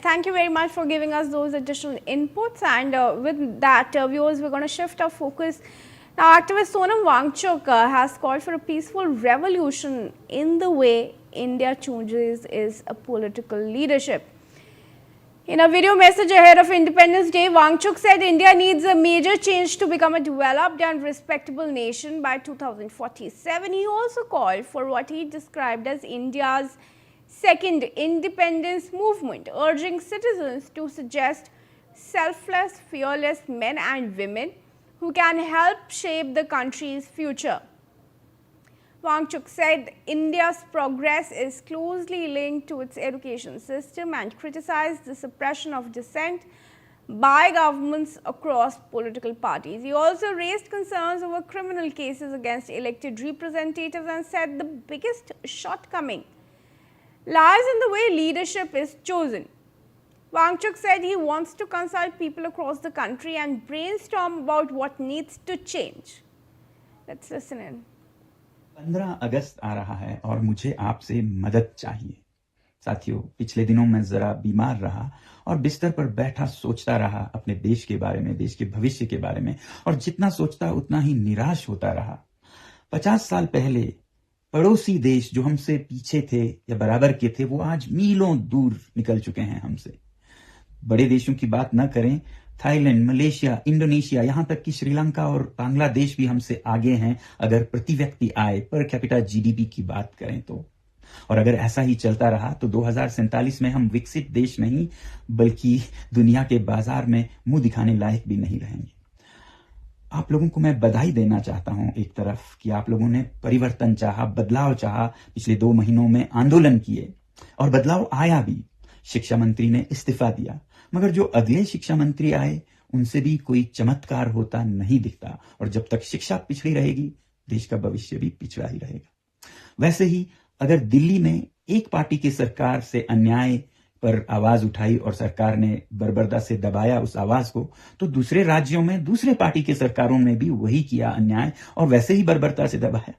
Thank you very much for giving us those additional inputs. And with that, viewers, we're going to shift our focus. Now, activist Sonam Wangchuk has called for a peaceful revolution in the way India chooses its political leadership. In a video message ahead of Independence Day, Wangchuk said India needs a major change to become a developed and respectable nation by 2047. He also called for what he described as India's second independence movement, urging citizens to suggest selfless, fearless men and women who can help shape the country's future. Wangchuk said India's progress is closely linked to its education system and criticized the suppression of dissent by governments across political parties. He also raised concerns over criminal cases against elected representatives and said the biggest shortcoming lies in the way leadership is chosen. Wangchuk said he wants to consult people across the country and brainstorm about what needs to change. Let's listen in. 15 अगस्त आ रहा है और मुझे आपसे मदद चाहिए। साथियों, पिछले दिनों मैं जरा बीमार रहा और बिस्तर पर बैठा सोचता रहा अपने देश के बारे में, देश के भविष्य के बारे में, और जितना सोचता उतना ही निराश होता रहा। 50 साल पहले पड़ोसी देश जो हमसे पीछे थे या बराबर के थे, वो आज मीलों दूर निकल चुके हैं हमसे। बड़े देशों की बात न करें, थाईलैंड, मलेशिया, इंडोनेशिया, यहां तक कि श्रीलंका और बांग्लादेश भी हमसे आगे हैं अगर प्रति व्यक्ति आय, पर कैपिटा जीडीपी की बात करें तो। और अगर ऐसा ही चलता रहा तो 2047 में हम विकसित देश नहीं बल्कि दुनिया के बाजार में मुंह दिखाने लायक भी नहीं रहेंगे। आप लोगों को मैं बधाई देना चाहता हूं एक तरफ कि आप लोगों ने परिवर्तन चाहा, बदलाव चाहा, पिछले 2 महीनों में आंदोलन किए और बदलाव आया भी। शिक्षा मंत्री ने इस्तीफा दिया, मगर जो अगले शिक्षा मंत्री आए उनसे भी कोई चमत्कार होता नहीं दिखता, और जब तक शिक्षा पिछड़ी रहेगी देश का भविष्य भी पिछड़ा ही रहेगा। वैसे ही अगर दिल्ली में एक पार्टी की सरकार से अन्याय पर आवाज उठाई और सरकार ने बर्बरता से दबाया उस आवाज को, तो दूसरे राज्यों में दूसरे पार्टी की सरकारों ने भी वही किया अन्याय और वैसे ही बर्बरता से दबाया।